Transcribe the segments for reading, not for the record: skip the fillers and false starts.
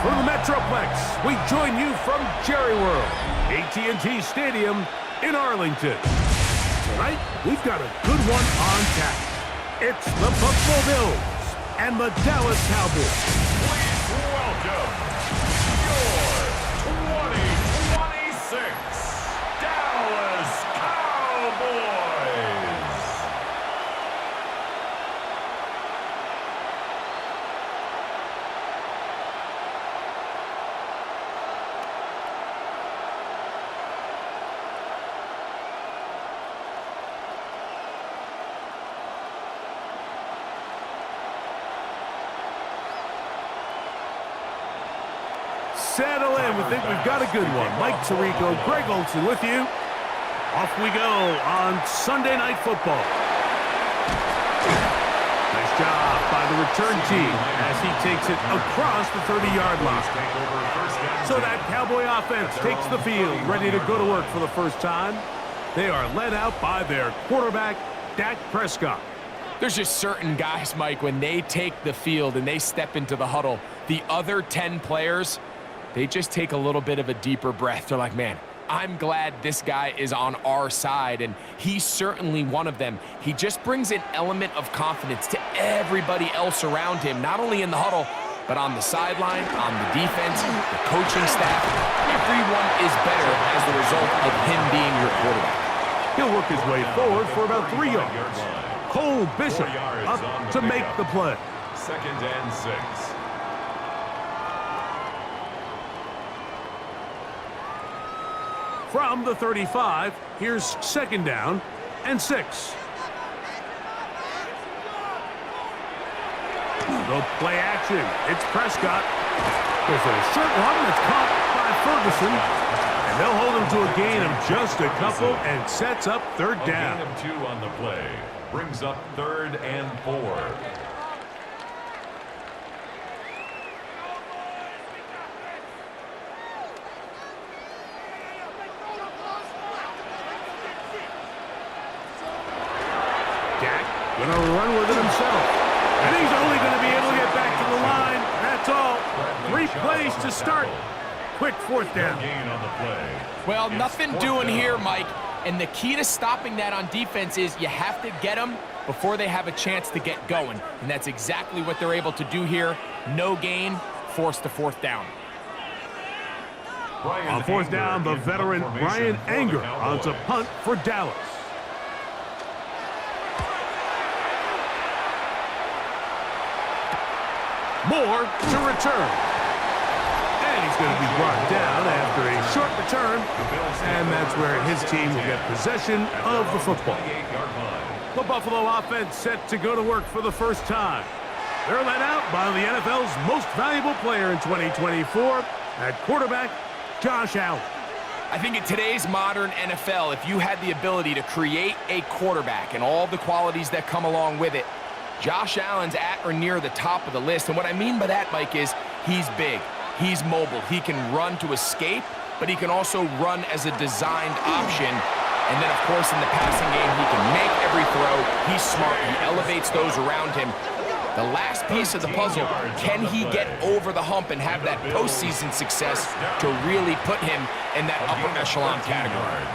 For the Metroplex, we join you from Jerry World, AT&T Stadium in Arlington. Tonight, we've got a good one on tap. It's the Buffalo Bills and the Dallas Cowboys. Please welcome your 2026 Dallas Cowboys. Settle in. We think we've got a good one. Mike Tirico, Greg Olsen with you. Off we go on Sunday Night Football. Nice job by the return team as he takes it across the 30-yard line. So that Cowboy offense takes the field, ready to go to work for the first time. They are led out by their quarterback, Dak Prescott. There's just certain guys, Mike, when they take the field and they step into the huddle, the other 10 players, they just take a little bit of a deeper breath. They're like, man, I'm glad this guy is on our side, and he's certainly one of them. He just brings an element of confidence to everybody else around him, not only in the huddle, but on the sideline, on the defense, the coaching staff. Everyone is better as the result of him being your quarterback. He'll work his way forward for about 3 yards. Cole Bishop up to make the play. 2nd and 6. From the 35, here's 2nd down and 6. The play action. It's Prescott. There's a short one that's caught by Ferguson. And they'll hold him to a gain of just a couple and sets up 3rd down. A gain of 2 on the play. Brings up 3rd and 4. Going to run with it himself. And he's only going to be able to get back to the line. That's all. 3 plays to start. Quick 4th down. Gain on the play. Well, nothing doing here, Mike. And the key to stopping that on defense is you have to get them before they have a chance to get going. And that's exactly what they're able to do here. No gain, forced to 4th down. On 4th down, the veteran Brian Anger on to punt for Dallas. Moore to return. And he's going to be brought down after a short return. And that's where his team will get possession of the football. The Buffalo offense set to go to work for the first time. They're led out by the NFL's most valuable player in 2024, at quarterback, Josh Allen. I think in today's modern NFL, if you had the ability to create a quarterback and all the qualities that come along with it, Josh Allen's at or near the top of the list. And what I mean by that, Mike, is he's big, he's mobile, he can run to escape, but he can also run as a designed option. And then, of course, in the passing game, he can make every throw. He's smart, he elevates those around him. The last piece of the puzzle, can he get over the hump and have that postseason success to really put him in that upper echelon category?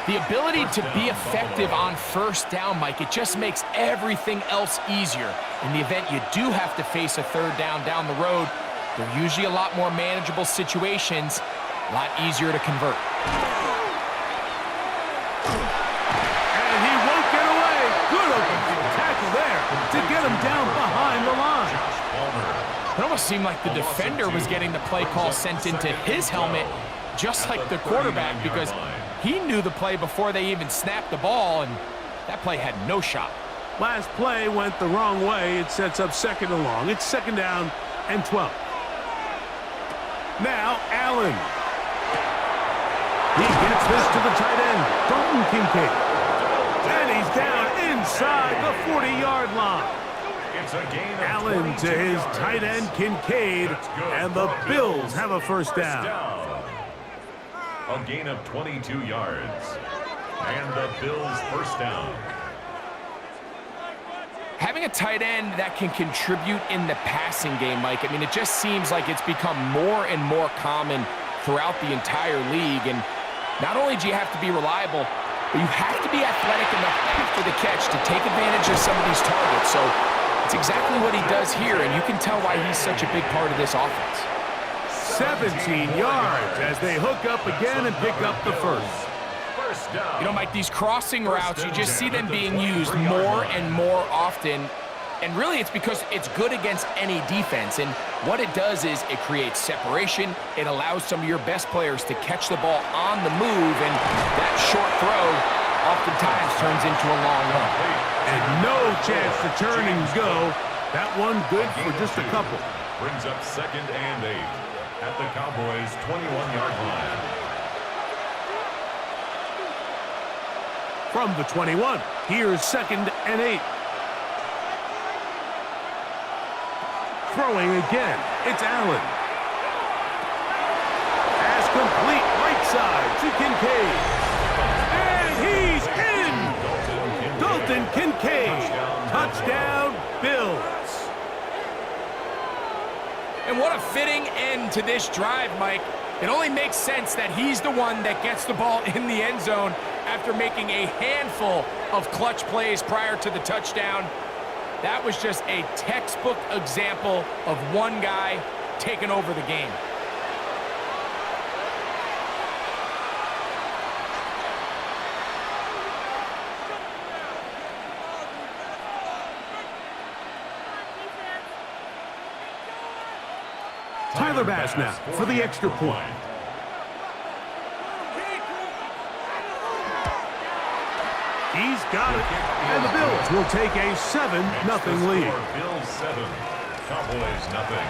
The ability to be effective on 1st down, Mike, it just makes everything else easier. In the event you do have to face a 3rd down the road, they're usually a lot more manageable situations, a lot easier to convert. And he won't get away. Good open tackle there to get him down behind the line. It almost seemed like the defender was getting the play call sent into his helmet, just like the quarterback, because he knew the play before they even snapped the ball, and that play had no shot. Last play went the wrong way. It sets up 2nd and long. It's 2nd down and 12. Now, Allen. He gets this to the tight end, Dalton Kincaid. And he's down inside the 40-yard line. Allen to his tight end, Kincaid, and the Bills have a 1st down. A gain of 22 yards. And the Bills 1st down. Having a tight end that can contribute in the passing game, Mike, I mean, it just seems like it's become more and more common throughout the entire league. And not only do you have to be reliable, but you have to be athletic enough after the catch to take advantage of some of these targets. So it's exactly what he does here, and you can tell why he's such a big part of this offense. 17 yards as they hook up again and pick up the first. You know, Mike, these crossing routes, you just see them being used more and more often. And really, it's because it's good against any defense. And what it does is it creates separation. It allows some of your best players to catch the ball on the move. And that short throw oftentimes turns into a long run. And no chance to turn and go. That one good for just a couple. Brings up 2nd and 8 at the Cowboys' 21-yard line. From the 21, here's 2nd and 8. Throwing again, it's Allen. Pass complete, right side to Kincaid. And he's in! Dalton Kincaid. Touchdown, Bills. And what a fitting end to this drive, Mike. It only makes sense that he's the one that gets the ball in the end zone after making a handful of clutch plays prior to the touchdown. That was just a textbook example of one guy taking over the game. Tyler Bass now for the extra point. He's got it, and the Bills will take a 7-0 lead. Bills 7, Cowboys nothing.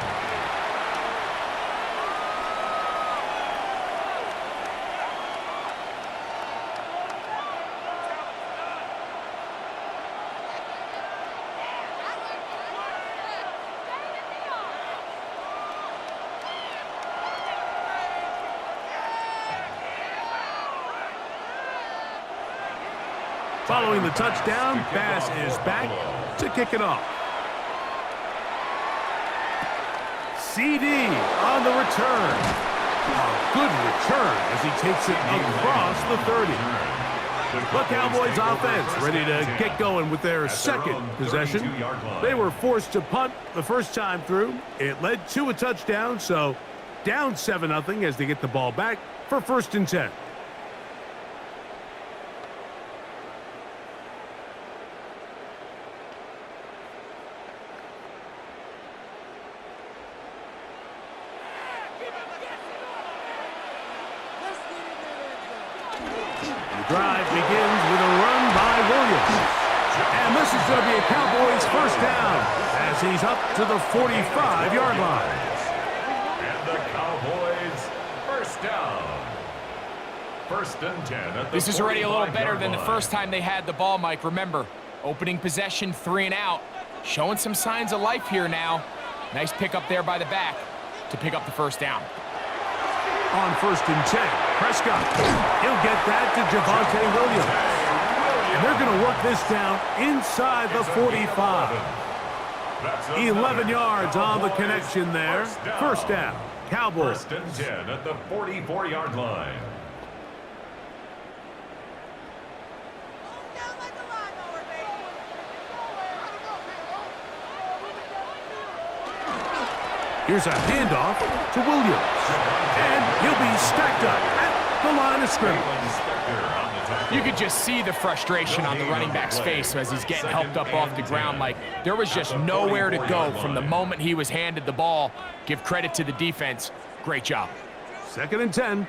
Following the touchdown, Bass is back to kick it off. CD on the return. A good return as he takes it across the 30. The Cowboys offense ready to get going with their second possession. They were forced to punt the first time through. It led to a touchdown, so down 7-0 as they get the ball back for 1st and 10. Drive begins with a run by Williams. And this is going to be a Cowboys first down as he's up to the 45-yard line. And the Cowboys first down. 1st and 10 at the This is already a little better than the line. first time they had the ball, Mike. Remember, opening possession, 3 and out. Showing some signs of life here now. Nice pick up there by the back to pick up the first down. On 1st and 10, Prescott. He'll get that to Javonte Williams. And they're going to work this down inside the 45. 11 yards on the connection there. First down, Cowboys. 1st and 10 at the 44-yard line. Here's a handoff to Williams. And he'll be stacked up at the line of scrimmage. You could just see the frustration on the running back's face as he's getting helped up off the ground. Like, there was just nowhere to go from the moment he was handed the ball. Give credit to the defense. Great job. 2nd and 10.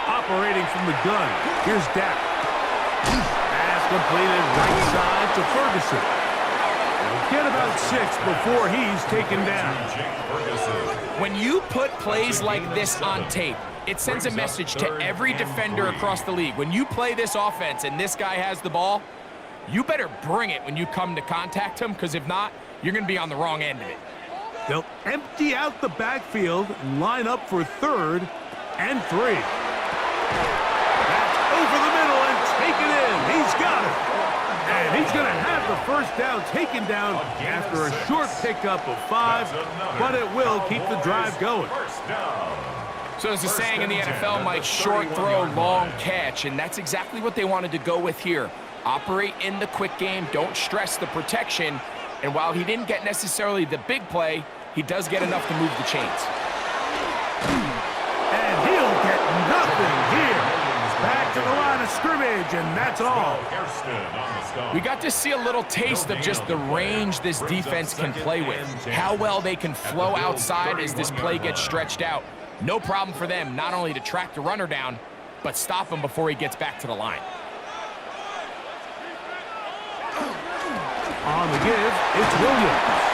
Operating from the gun. Here's Dak. Pass completed right side to Ferguson. He'll get about 6 before he's taken down. When you put plays like this on tape, it sends a message to every defender across the league. When you play this offense and this guy has the ball, you better bring it when you come to contact him, because if not, you're going to be on the wrong end of it. They'll empty out the backfield and line up for 3rd and 3. That's over the middle, and And he's going to have the first down taken down after a short pickup of 5, but it will keep the drive going. So there's a saying in the NFL, Mike, short throw, long catch, and that's exactly what they wanted to go with here. Operate in the quick game, don't stress the protection, and while he didn't get necessarily the big play, he does get enough to move the chains. And he'll get nothing here. Back to the line of scrimmage, and that's all. We got to see a little taste of just the range this defense can play with, how well they can flow outside as this play gets stretched out. No problem for them not only to track the runner down, but stop him before he gets back to the line. On the give, it's Williams.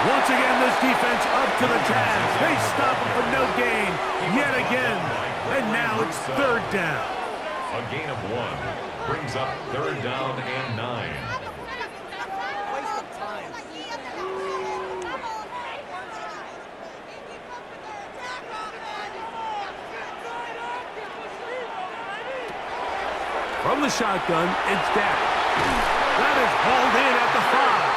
Once again, this defense up to the task. They stop him for no gain yet again. And now it's 3rd down. A gain of 1 brings up 3rd down and 9. From the shotgun, it's Dak. That is hauled in at the 5.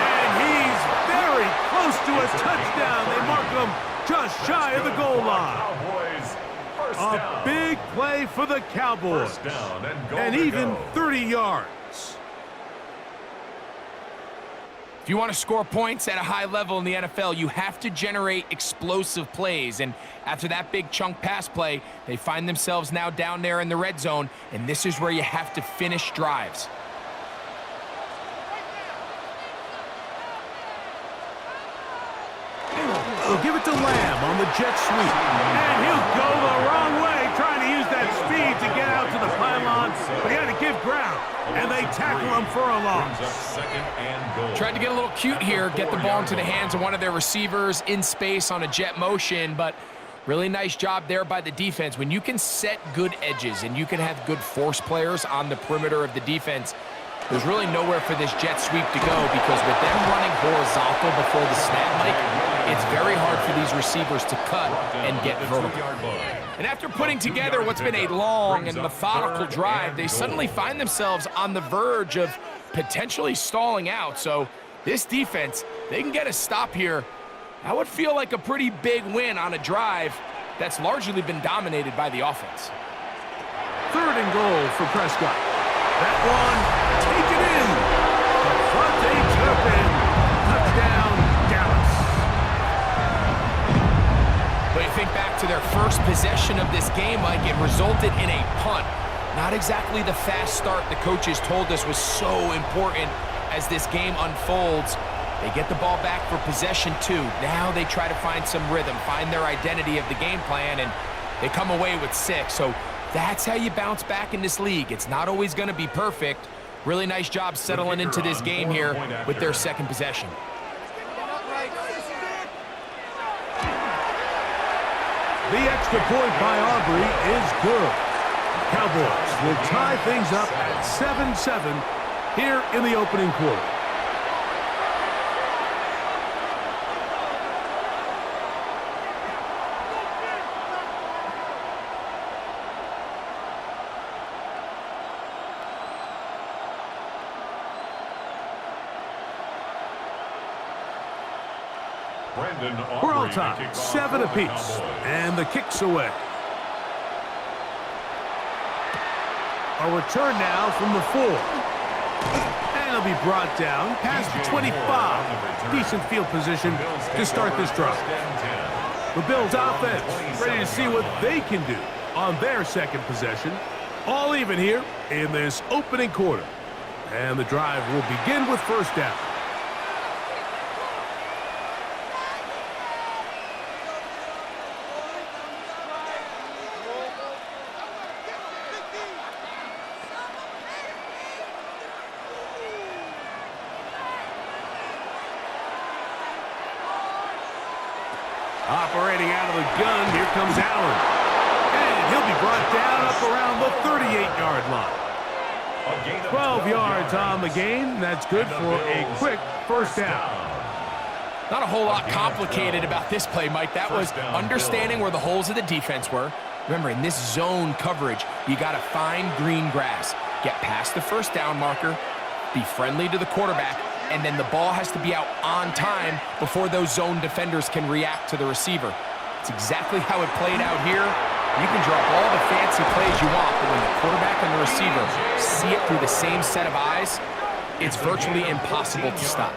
And he's very close to a touchdown. They mark him just shy of the goal line. A big play for the Cowboys. And even 30 yards. If you want to score points at a high level in the NFL, you have to generate explosive plays. And after that big chunk pass play, they find themselves now down there in the red zone, and this is where you have to finish drives. They'll give it to Lamb on the jet sweep. And he'll go the wrong way, trying to use that speed to get out to the pylon. But he had to give ground, and they tackle him for a loss. Tried to get a little cute here, get the ball into the hands of one of their receivers in space on a jet motion, but really nice job there by the defense. When you can set good edges and you can have good force players on the perimeter of the defense, there's really nowhere for this jet sweep to go, because with them running horizontal before the snap, Mike, it's very hard for these receivers to cut and get vertical. And after putting together what's been a long and methodical drive, they suddenly find themselves on the verge of potentially stalling out. So this defense, they can get a stop here. That would feel like a pretty big win on a drive that's largely been dominated by the offense. 3rd and goal for Prescott. That one, taken in. Devontae Turpin, touchdown, Dallas. But you think back to their first possession of this game, Mike, it resulted in a punt. Not exactly the fast start the coaches told us was so important as this game unfolds. They get the ball back for possession 2. Now they try to find some rhythm, find their identity of the game plan, and they come away with 6. So that's how you bounce back in this league. It's not always going to be perfect. Really nice job settling into this game here with their 2nd possession. The extra point by Aubrey is good. Cowboys will tie things up at 7-7 here in the opening quarter. We're all tied, 7 apiece, and the kick's away. A return now from the 4. And it'll be brought down past the 25. Decent field position to start this drive. The Bills offense ready to see what they can do on their 2nd possession. All even here in this opening quarter. And the drive will begin with 1st down. Operating out of the gun, here comes Allen. And he'll be brought down up around the 38-yard line. 12 yards on the game. That's good for a quick 1st down. Not a whole lot complicated about this play, Mike. That was understanding where the holes of the defense were. Remember, in this zone coverage, you got to find green grass. Get past the 1st down marker, be friendly to the quarterback, and then the ball has to be out on time before those zone defenders can react to the receiver. It's exactly how it played out here. You can drop all the fancy plays you want, but when the quarterback and the receiver see it through the same set of eyes, it's virtually impossible to stop.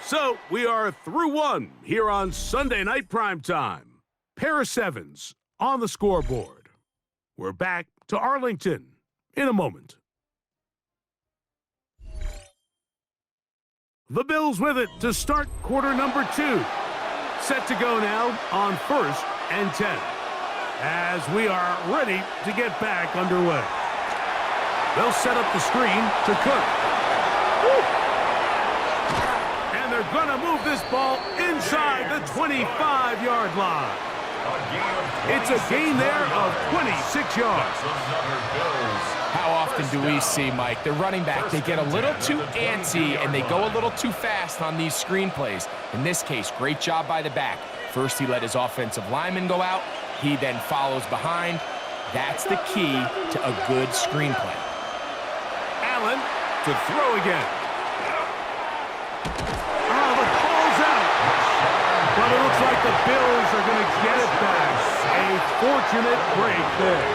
So we are through one here on Sunday Night Primetime. Pair of sevens on the scoreboard. We're back to Arlington in a moment. The Bills with it to start quarter number 2. Set to go now on 1st and 10. As we are ready to get back underway. They'll set up the screen to Cook. Woo! And they're going to move this ball inside the 25-yard line. It's a gain there of 26 yards. How often do we see, Mike, the running back, they get a little too antsy and they go a little too fast on these screen plays. In this case, great job by the back. First, he let his offensive lineman go out. He then follows behind. That's the key to a good screen play. Allen to throw again. Oh, the ball's out. But it looks like the Bills are going to get it back. A fortunate break there.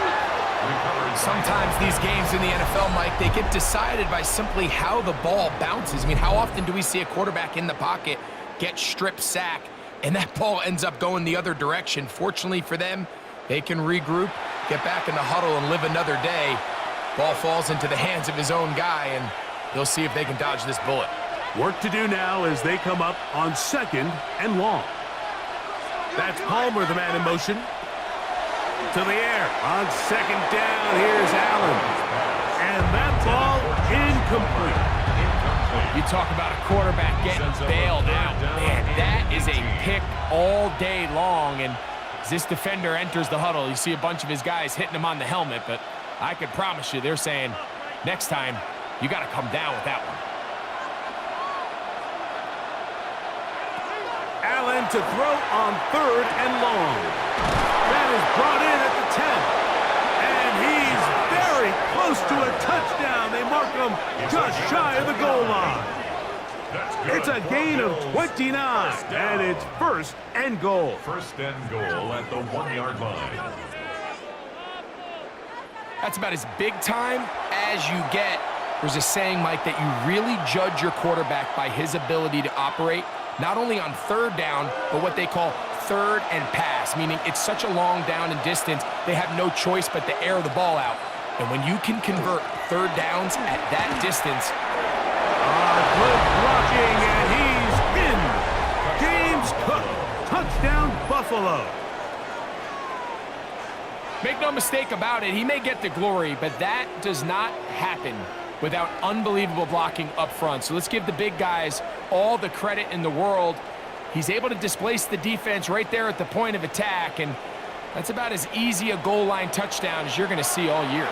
Sometimes these games in the NFL, Mike, they get decided by simply how the ball bounces. I mean, how often do we see a quarterback in the pocket get strip sack, and that ball ends up going the other direction? Fortunately for them, they can regroup, get back in the huddle, and live another day. Ball falls into the hands of his own guy, and they'll see if they can dodge this bullet. Work to do now as they come up on 2nd and long. That's Palmer, the man in motion. To the air. On 2nd down, here's Allen. And that ball incomplete. You talk about a quarterback getting bailed out. Man, that is a pick all day long. And as this defender enters the huddle, you see a bunch of his guys hitting him on the helmet. But I can promise you, they're saying, next time, you got to come down with that one. Allen to throw on 3rd and long. That is brought in at the 10. And he's very close to a touchdown. They mark him just shy of the goal line. It's a gain of 29, and it's 1st and goal. 1st and goal at the 1-yard line. That's about as big time as you get. There's a saying, Mike, that you really judge your quarterback by his ability to operate, not only on 3rd down, but what they call 3rd and pass, meaning it's such a long down and distance, they have no choice but to air the ball out. And when you can convert 3rd downs at that distance. Good blocking, and he's in. James Cook, touchdown Buffalo. Make no mistake about it, he may get the glory, but that does not happen without unbelievable blocking up front. So let's give the big guys all the credit in the world. He's able to displace the defense right there at the point of attack, and that's about as easy a goal line touchdown as you're going to see all year.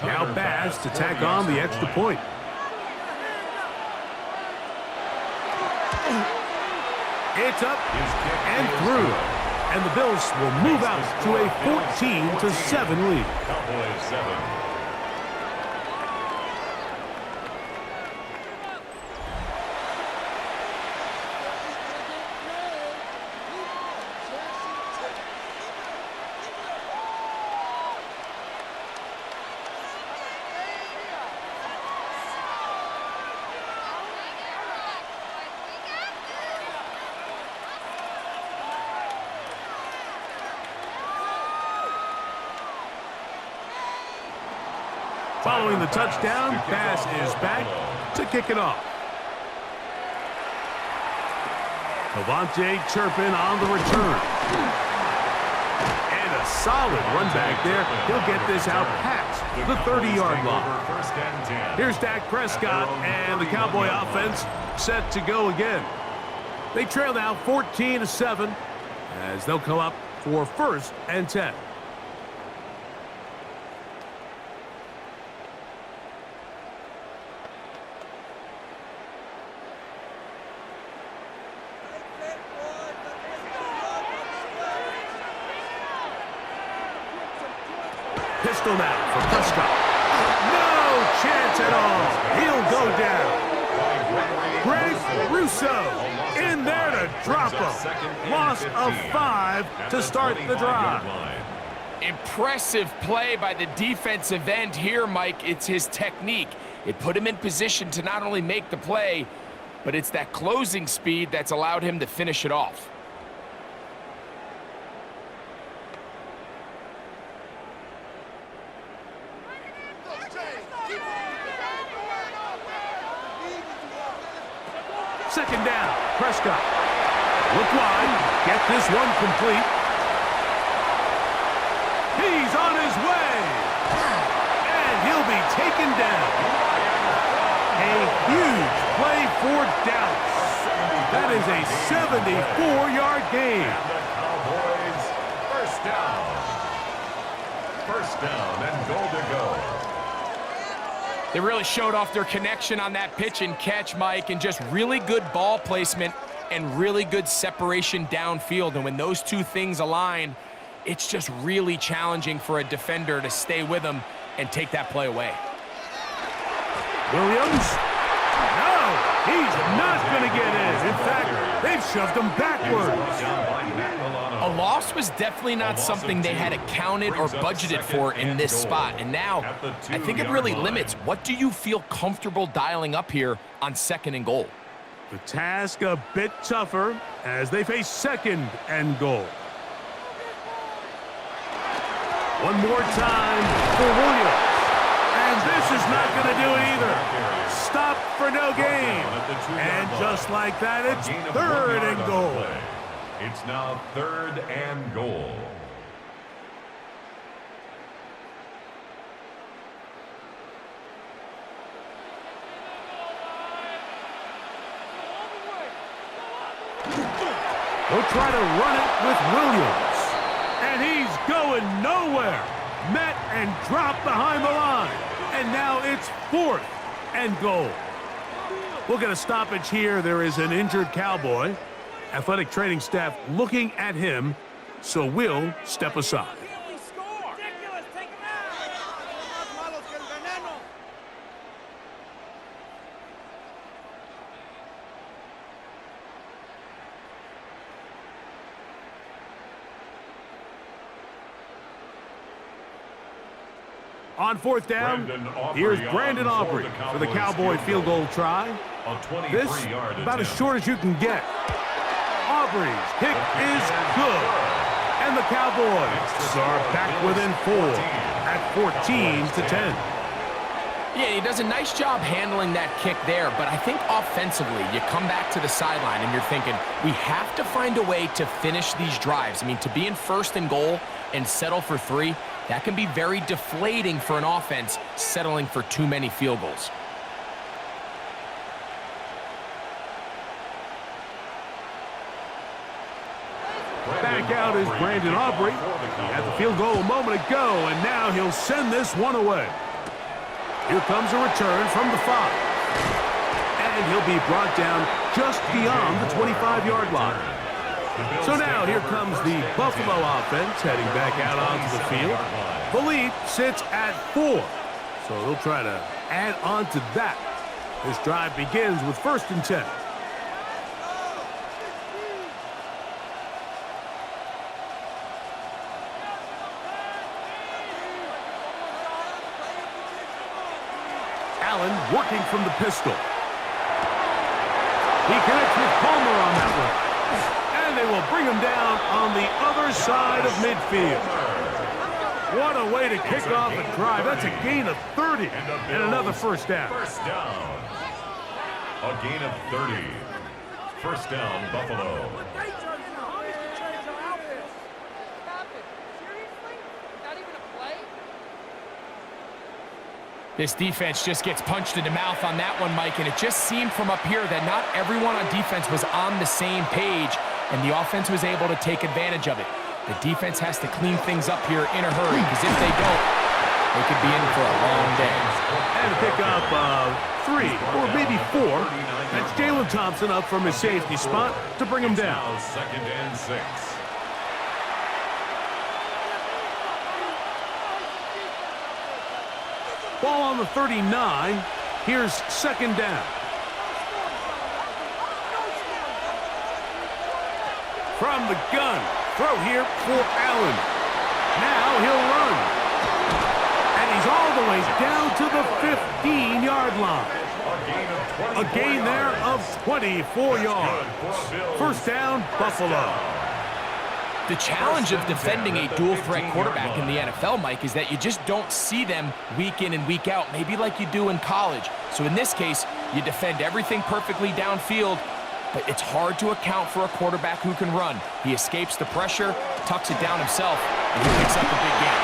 Now Bass to tack on the extra point. It's up and through. And the Bills will move out to a 14-7 lead. Cowboys 7. Following the touchdown, Bass is back to kick it off. Cavante Turpin on the return. And a solid run back there. He'll get this out past the 30-yard line. Here's Dak Prescott and the Cowboy offense set to go again. They trail now 14-7 as they'll come up for 1st and 10. Pistol now for Prescott. No chance at all. He'll go down. Greg Russo in there to drop him. Loss of 5 to start the drive. Impressive play by the defensive end here, Mike. It's his technique. It put him in position to not only make the play, but it's that closing speed that's allowed him to finish it off. Second down, Prescott. Look wide, get this one complete. He's on his way. And he'll be taken down. A huge play for Dallas. That is a 74-yard gain. And the Cowboys, first down. First down and goal to go. They really showed off their connection on that pitch and catch, Mike, and just really good ball placement and really good separation downfield. And when those two things align, it's just really challenging for a defender to stay with them and take that play away. Williams. No, he's not going to get in. In fact, they've shoved him backwards. A loss was definitely not something they had accounted or budgeted for in this spot. And now, I think it really limits. What do you feel comfortable dialing up here on second and goal? The task a bit tougher as they face second and goal. One more time for Williams. And this is not going to do it either. Stop for no gain. And just like that, it's third and goal. It's now third and goal. They'll try to run it with Williams. And he's going nowhere. Met and dropped behind the line. And now it's fourth and goal. We'll get a stoppage here. There is an injured Cowboy. Athletic training staff looking at him, so we'll step aside. On fourth down, here's Brandon Aubrey for the Cowboy field goal try. This about as short as you can get. Aubrey's kick is good. And the Cowboys are back within 4 at 14-10. Yeah, he does a nice job handling that kick there, but I think offensively, you come back to the sideline and you're thinking, we have to find a way to finish these drives. I mean, to be in first and goal and settle for 3, that can be very deflating for an offense settling for too many field goals. Back out is Brandon Aubrey. He had the field goal a moment ago, and now he'll send this one away. Here comes a return from the 5. And he'll be brought down just beyond the 25-yard line. So now here comes the Buffalo offense heading back out onto the field. The lead sits at 4. So they'll try to add on to that. This drive begins with first and 10. Allen working from the pistol. He connects with Palmer on that one. And they will bring him down on the other side of midfield. What a way to kick off a drive. That's a gain of 30 and another first down. First down. A gain of 30. First down, Buffalo. This defense just gets punched in the mouth on that one, Mike, and it just seemed from up here that not everyone on defense was on the same page, and the offense was able to take advantage of it. The defense has to clean things up here in a hurry, because if they don't, they could be in for a long day. And a pickup of 3 or maybe 4. That's Jalen Thompson up from his safety spot to bring him down. Second and 6. Ball on the 39. Here's second down. From the gun. Throw here for Allen. Now he'll run. And he's all the way down to the 15-yard line. A gain there of 24 yards. First down, Buffalo. The challenge of defending a dual-threat quarterback in the NFL, Mike, is that you just don't see them week in and week out, maybe like you do in college. So in this case, you defend everything perfectly downfield, but it's hard to account for a quarterback who can run. He escapes the pressure, tucks it down himself, and he picks up a big gain.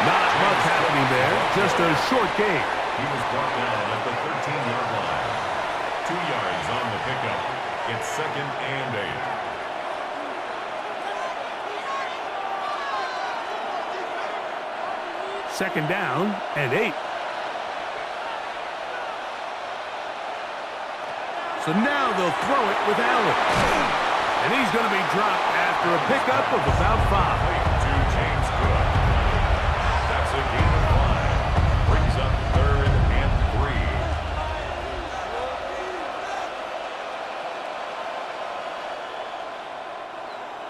Not much happening there, just a short gain. He was brought down at the 13-yard line. 2 yards on the pickup. It's second and 8. Second down and 8. So now they'll throw it with Allen. And he's going to be dropped after a pickup of about 5. To James Cook. That's a gain of 5. Brings up third and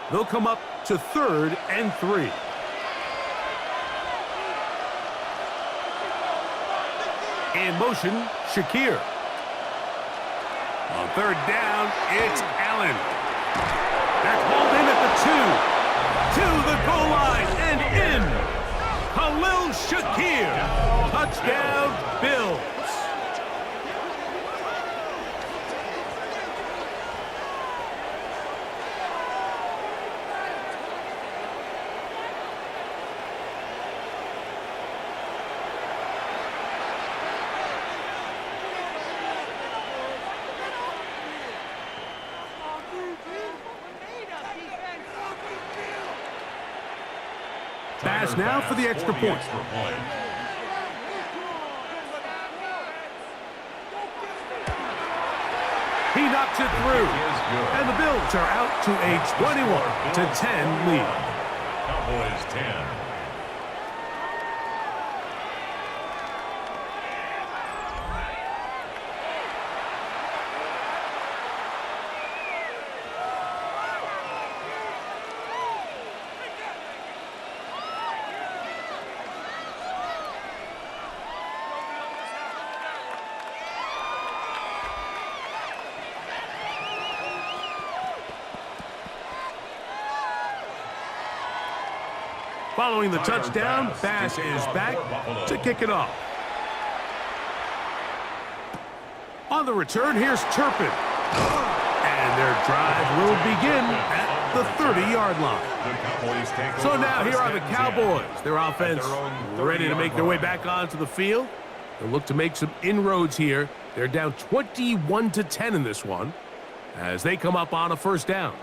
3. They'll come up to third and 3. In motion, Shakir. On third down, it's Allen. That's hauled in at the 2. To the goal line and in. Khalil Shakir. Touchdown, Bills. Pass now for the extra point. He knocks it through. And the Bills are out to a 21-10 lead. Cowboys 10. Following the touchdown, Bass is back to kick it off. On the return, here's Turpin. And their drive will begin at the 30-yard line. So now here are the Cowboys. Their offense ready to make their way back onto the field. They'll look to make some inroads here. They're down 21-10 in this one as they come up on a first down.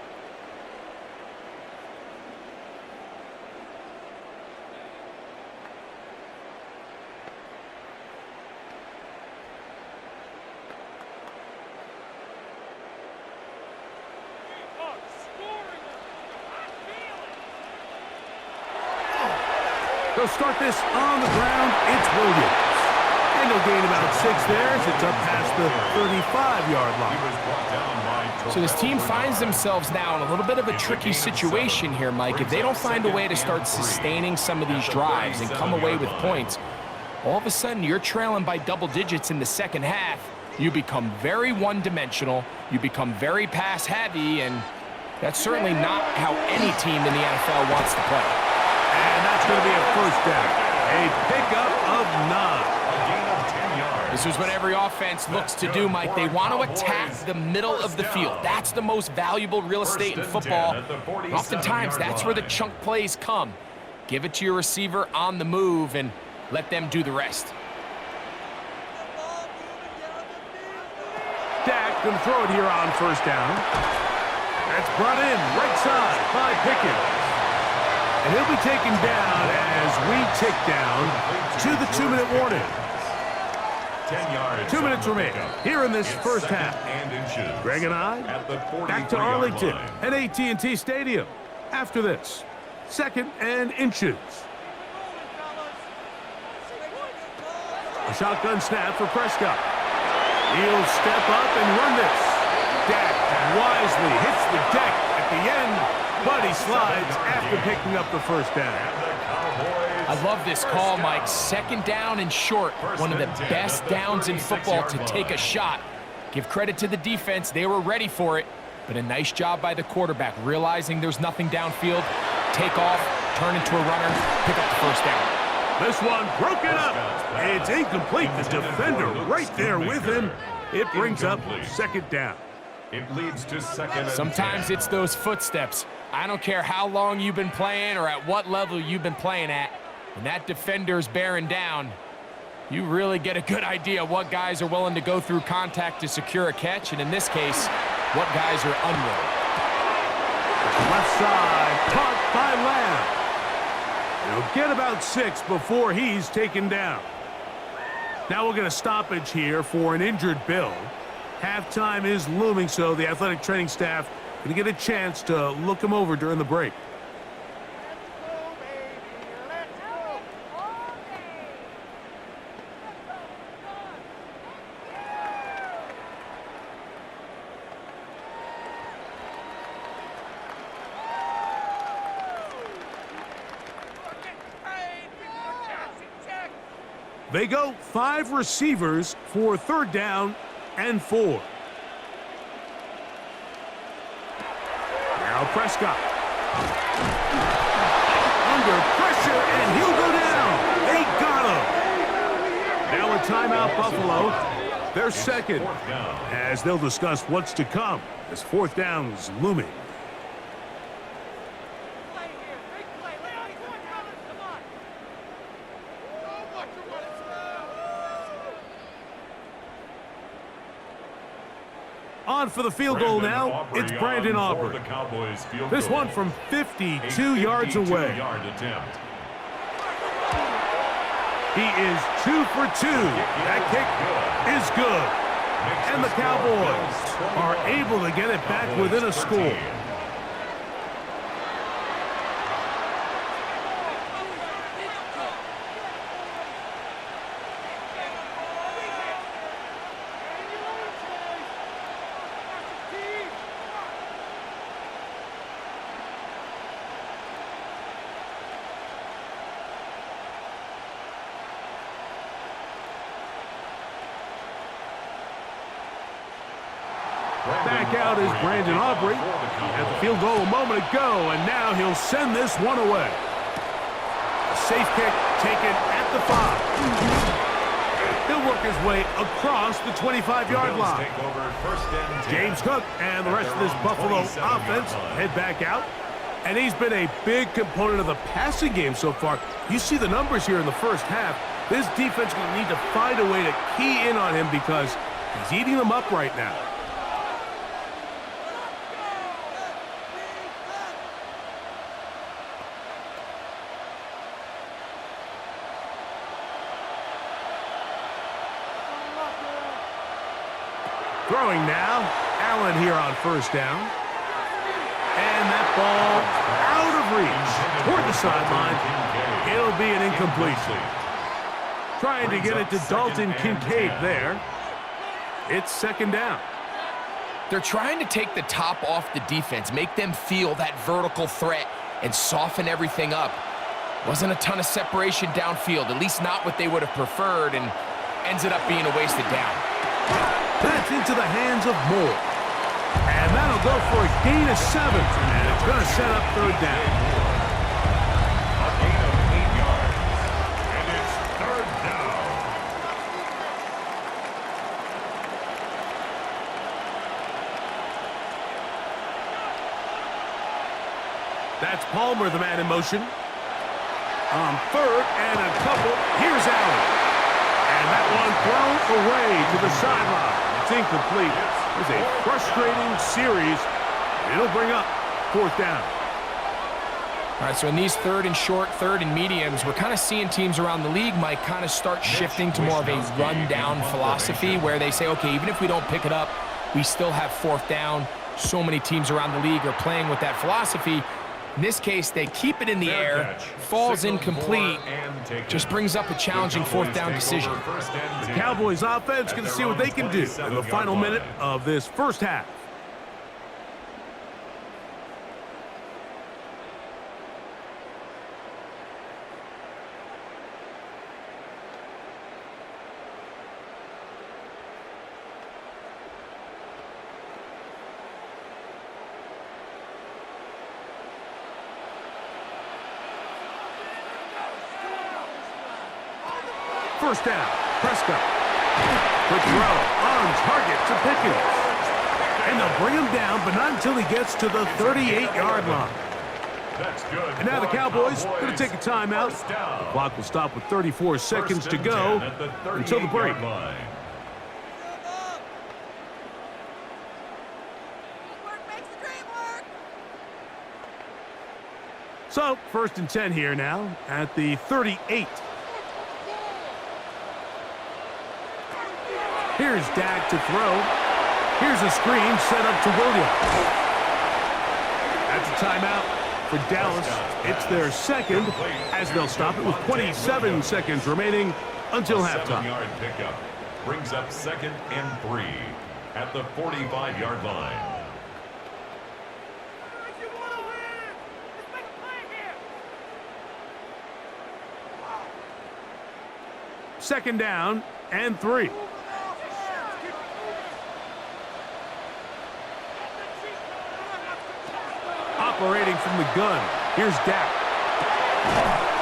They'll start this on the ground. It's Williams. And they'll gain about 6 there as it's up past the 35-yard line. So this team finds themselves now in a little bit of a tricky situation here, Mike. If they don't find a way to start sustaining some of these drives and come away with points, all of a sudden you're trailing by double digits in the second half. You become very one-dimensional. You become very pass-heavy, and that's certainly not how any team in the NFL wants to play. And that's going to be a first down. A pickup of 9. This is what every offense looks to do, Mike. They want to attack the middle of the field. That's the most valuable real estate in football. And oftentimes, that's where the chunk plays come. Give it to your receiver on the move and let them do the rest. Dak going to throw it here on first down. That's brought in right side by Pickens. And he'll be taken down as we tick down to the 2-minute warning. 10 yards. 2 minutes remaining here in this first half. Greg and I back to Arlington at AT&T Stadium. After this, 2nd and inches. A shotgun snap for Prescott. He'll step up and run this. Dak wisely hits the deck at the end, but he slides after picking up the first down. I love this call, Mike. 2nd down and short. One of the best downs in football to take a shot. Give credit to the defense. They were ready for it. But a nice job by the quarterback, realizing there's nothing downfield. Take off, turn into a runner, pick up the first down. This one broken up. It's incomplete. The defender right there with him. It brings up 2nd down. It leads to 2nd and 10. Sometimes it's those footsteps. I don't care how long you've been playing or at what level you've been playing at. When that defender's bearing down, you really get a good idea what guys are willing to go through contact to secure a catch, and in this case, what guys are unwilling. Left side, caught by Lamb. He'll get about 6 before he's taken down. Now we'll get a stoppage here for an injured Bill. Halftime is looming, so the athletic training staff going to get a chance to look him over during the break. They go 5 receivers for 3rd down and 4. Now Prescott. Under pressure, and he'll go down. They got him. Now a timeout, Buffalo. They're 2nd, as they'll discuss what's to come as 4th down is looming. On for the field goal now, it's Brandon Aubrey. This one from 52 yards away. He is 2 for 2. That kick is good. And the Cowboys are able to get it back within a score. Back out is Brandon Aubrey at the field goal a moment ago, and now he'll send this one away. A safe kick taken at the 5. He'll work his way across the 25-yard line. James Cook and the rest of this Buffalo offense head back out, and he's been a big component of the passing game so far. You see the numbers here in the first half. This defense will need to find a way to key in on him because he's eating them up right now. Throwing now, Allen here on 1st down. And that ball out of reach toward the sideline. It'll be an incompletion. Trying to get it to Dalton Kincaid there. It's 2nd down. They're trying to take the top off the defense, make them feel that vertical threat, and soften everything up. Wasn't a ton of separation downfield, at least not what they would have preferred, and ends it up being a wasted down. That's into the hands of Moore. And that'll go for a gain of 7. And it's going to set up 3rd down. A gain of 8 yards. And it's 3rd down. That's Palmer, the man in motion. On 3rd and a couple, here's Allen. And that one thrown away to the sideline. It's incomplete. It was a frustrating series. It'll bring up 4th down. All right, so in these 3rd and short, 3rd and mediums, we're kind of seeing teams around the league, Mike, kind of start shifting to more of a run-down philosophy where they say, okay, even if we don't pick it up, we still have 4th down. So many teams around the league are playing with that philosophy. In this case, they keep it in the air, falls incomplete, just brings up a challenging fourth down decision. The Cowboys offense going to see what they can do in the final minute of this first half. First down, Prescott. Quick throw, on target to Pickens. And they'll bring him down, but not until he gets to the 38-yard line. That's good. And now the Cowboys going to take a timeout. The clock will stop with 34 seconds to go until the break. So, 1st and 10 here now at the 38. Here's Dak to throw. Here's a screen set up to Williams. That's a timeout for Dallas. It's their second, as they'll stop it with 27 seconds remaining until halftime. 7-yard pickup brings up 2nd and 3 at the 45-yard line. Second down and 3. Operating from the gun. Here's Dak.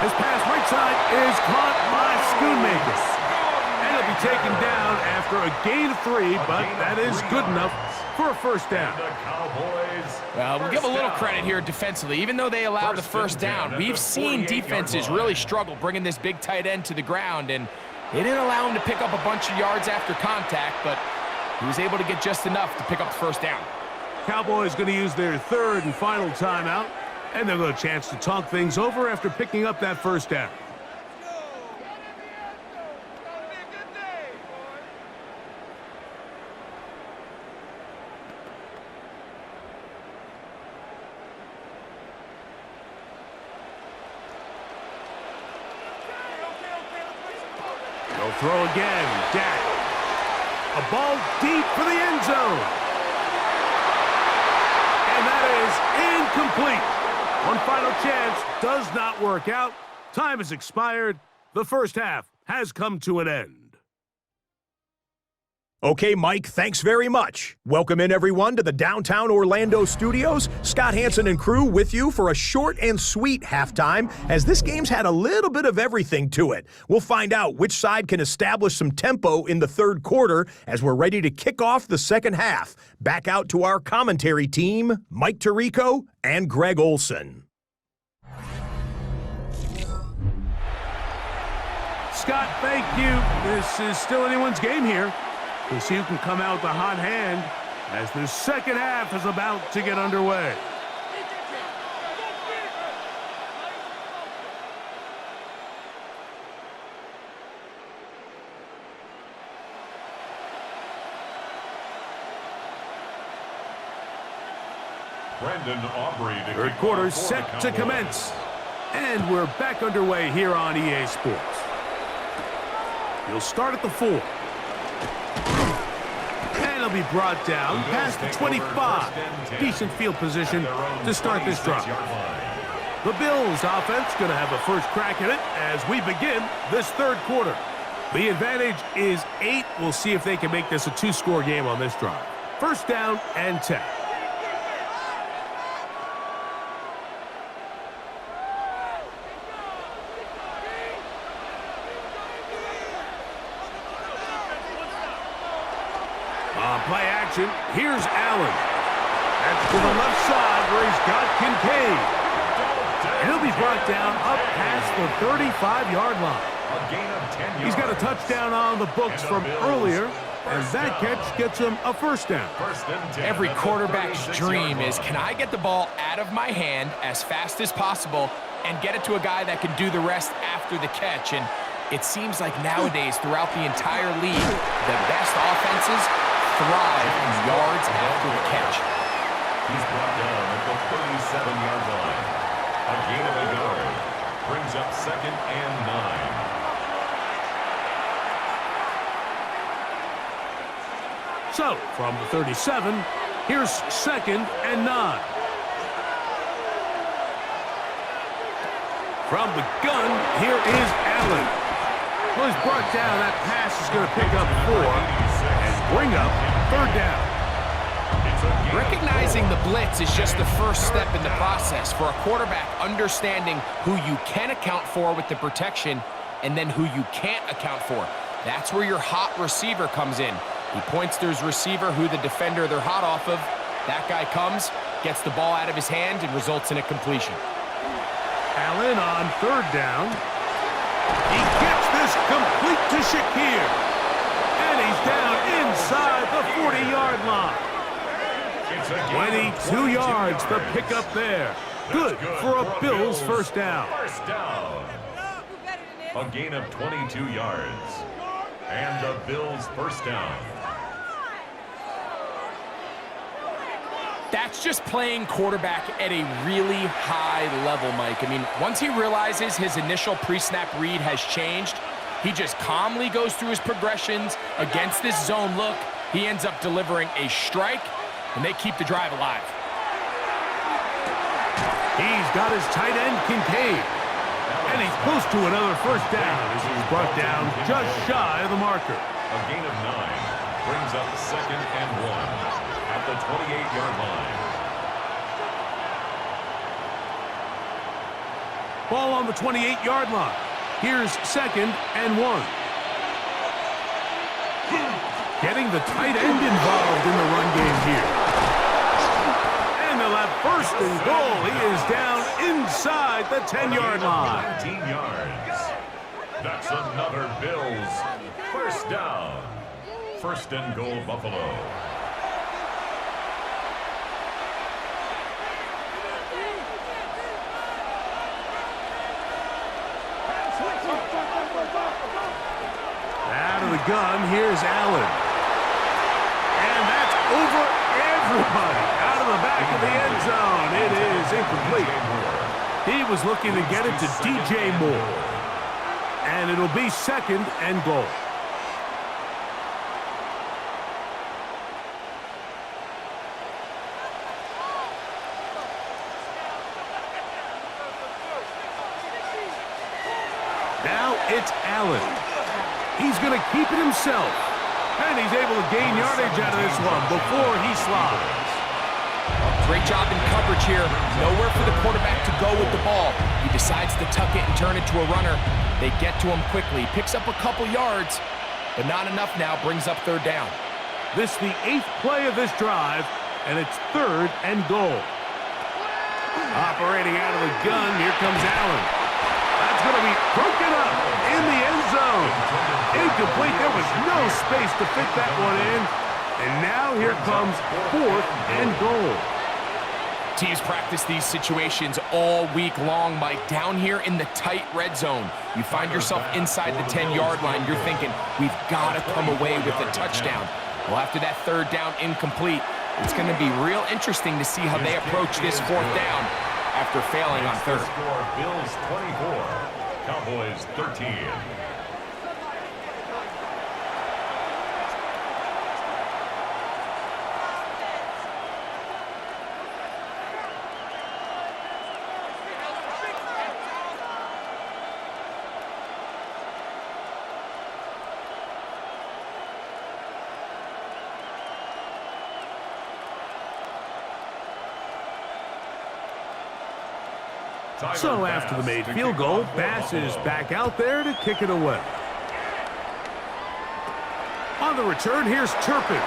His pass right side is caught by Schoonmaker. And he'll be taken down after a gain of 3, but that is good enough for a first down. Well, we'll give a little credit here defensively. Even though they allowed the first down, we've seen defenses really struggle bringing this big tight end to the ground, and they didn't allow him to pick up a bunch of yards after contact, but he was able to get just enough to pick up the first down. Cowboys going to use their 3rd and final timeout, and they'll get a chance to talk things over after picking up that first down. They'll throw again. Dak. A ball deep for the end zone. Incomplete. One final chance does not work out. Time has expired. The first half has come to an end. Okay, Mike, thanks very much. Welcome in, everyone, to the downtown Orlando studios. Scott Hansen and crew with you for a short and sweet halftime, as this game's had a little bit of everything to it. We'll find out which side can establish some tempo in the 3rd quarter as we're ready to kick off the 2nd half. Back out to our commentary team, Mike Tirico and Greg Olson. Scott, thank you. This is still anyone's game here. We'll see who can come out with a hot hand as the second half is about to get underway. Brandon Aubrey. 3rd quarter set to commence. And we're back underway here on EA Sports. You'll start at the 4. And he'll be brought down past the 25. Decent field position to start this drive. The Bills offense going to have a first crack at it as we begin this 3rd quarter. The advantage is 8. We'll see if they can make this a 2-score game on this drive. First down and 10. Play action. Here's Allen. That's to the left side where he's got Kincaid. And he'll be brought down up past the 35-yard line. He's got a touchdown on the books from earlier, and that catch gets him a first down. Every quarterback's dream is, can I get the ball out of my hand as fast as possible and get it to a guy that can do the rest after the catch? And it seems like nowadays, throughout the entire league, the best offenses thrive in yards after the catch. He's brought down at the 37-yard line. brings up 2nd and 9. So, from the 37, here's 2nd and 9. From the gun, here is Allen. Well, he's brought down. That pass is going to pick up 4 and bring up 3rd down. Recognizing the blitz is just the first step in the process for a quarterback understanding who you can account for with the protection and then who you can't account for. That's where your hot receiver comes in. He points to his receiver, who the defender they're hot off of. That guy comes, gets the ball out of his hand, and results in a completion. Allen on 3rd down. He gets this complete to Shakir. And he's down inside the 40-yard line. 22 yards, the pickup there. Good for a Bills first down. First down. A gain of 22 yards. And the Bills first down. That's just playing quarterback at a really high level, Mike. I mean, once he realizes his initial pre-snap read has changed, he just calmly goes through his progressions against this zone look. He ends up delivering a strike, and they keep the drive alive. He's got his tight end, Kincaid. And he's close to another first down as he's brought down just shy of the marker. A gain of 9 brings up 2nd and 1 at the 28-yard line. Ball on the 28-yard line. Here's 2nd and 1. Getting the tight end involved in the run game here. And they'll have 1st and goal. He is down inside the 10-yard line. 19 yards. That's another Bills first down. 1st and goal, Buffalo. Out of the gun, here's Allen. And that's over everybody. Out of the back of the end zone. It is incomplete. He was looking to get it to DJ Moore. And it'll be 2nd and goal. Now it's Allen. He's going to keep it himself. And he's able to gain yardage out of this one before he slides. Great job in coverage here. Nowhere for the quarterback to go with the ball. He decides to tuck it and turn it to a runner. They get to him quickly. Picks up a couple yards, but not enough now. Brings up 3rd down. This is the 8th play of this drive, and it's 3rd and goal. Operating out of the gun, here comes Allen. That's going to be broken up in the end zone. Incomplete. There was no space to fit that one in. And now here comes 4th and goal. Teams practice these situations all week long, Mike. Down here in the tight red zone, you find yourself inside the 10-yard line. You're thinking, we've got to come away with a touchdown. Well, after that 3rd down incomplete, it's going to be real interesting to see how they approach this 4th down after failing on 3rd. Bills 24, Cowboys 13. So after the made field goal, Bass is back out there to kick it away. On the return, here's Turpin.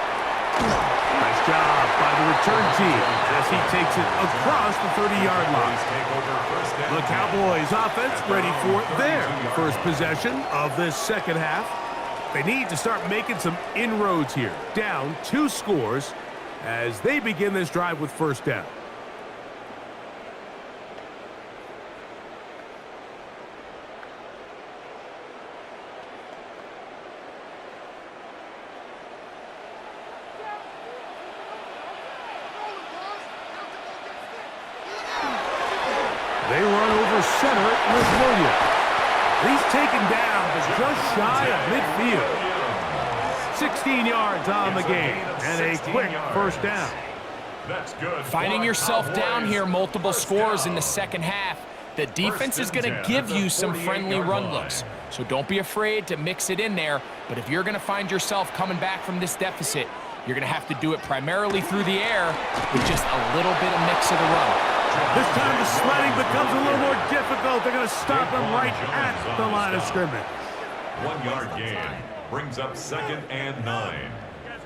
Nice job by the return team as he takes it across the 30-yard line. The Cowboys offense ready for their first possession of this 2nd half. They need to start making some inroads here. Down 2 scores as they begin this drive with 1st down. They run over center with Williams. He's taken down just shy of midfield. 16 yards on the game, and a quick first down. That's good. Finding yourself down here, multiple scores in the second half. The defense is going to give you some friendly run looks, so don't be afraid to mix it in there. But if you're going to find yourself coming back from this deficit, you're going to have to do it primarily through the air with just a little bit of mix of the run. This time the sledding becomes a little more difficult. They're going to stop him right at the line of scrimmage. 1 yard gain brings up 2nd and 9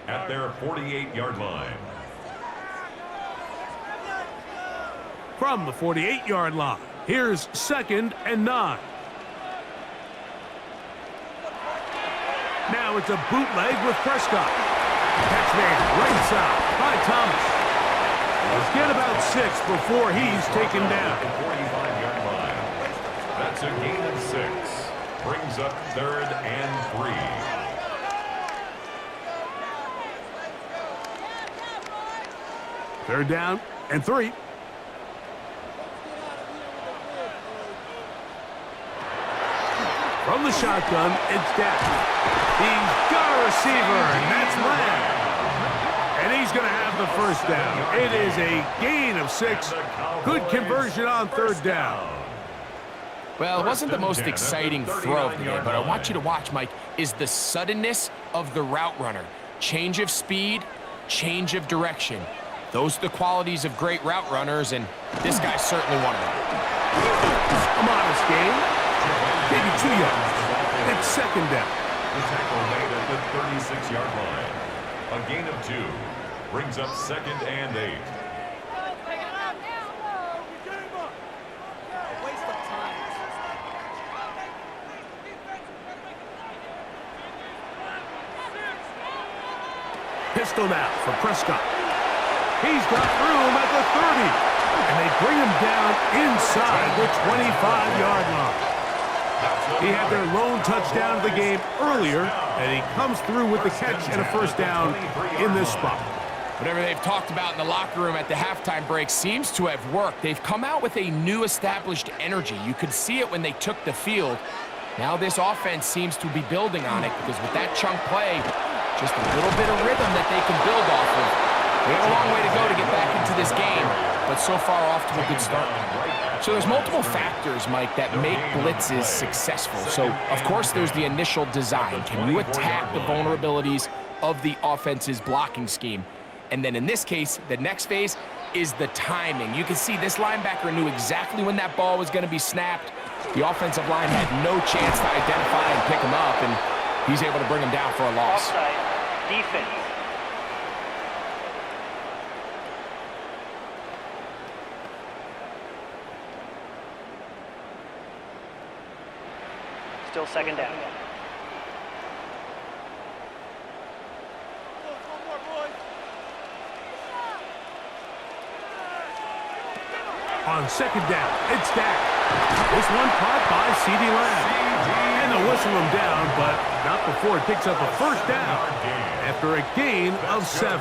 at their 48-yard line. From the 48-yard line, here's 2nd and 9. Now it's a bootleg with Prescott. Catch made right side by Thomas. Let's get about 6 before he's taken down. 45-yard line. That's a gain of 6. Brings up 3rd and 3. Third down and 3. From the shotgun, it's down. He's got a receiver, and that's Lamb. And he's going to have the first down. It is a gain of 6. Good conversion on 3rd down. Well, it wasn't the most exciting throw of the game, but I want you to watch, Mike, is the suddenness of the route runner. Change of speed, change of direction. Those are the qualities of great route runners, and this guy's certainly one of them. A modest gain. Maybe 2 yards. It's 2nd down. The tackle made at the 36-yard line. A gain of 2 brings up 2nd and 8. Pistol now for Prescott. He's got room at the 30. And they bring him down inside the 25-yard line. He had their lone touchdown of the game earlier, and he comes through with the catch and a first down in this spot. Whatever they've talked about in the locker room at the halftime break seems to have worked. They've come out with a new established energy. You could see it when they took the field. Now this offense seems to be building on it because with that chunk play, just a little bit of rhythm that they can build off of. They have a long way to go to get back into this game, but so far off to a good start. So there's multiple factors, Mike, that make blitzes successful. So, of course, there's the initial design. Can you attack the vulnerabilities of the offense's blocking scheme? And then in this case, the next phase is the timing. You can see this linebacker knew exactly when that ball was going to be snapped. The offensive line had no chance to identify and pick him up, and he's able to bring him down for a loss. Offside. Defense. Still 2nd down. On 2nd down, it's down. This one caught by C.D. Lamb. And they'll whistle him down, but not before it picks up a first down after a gain of 7.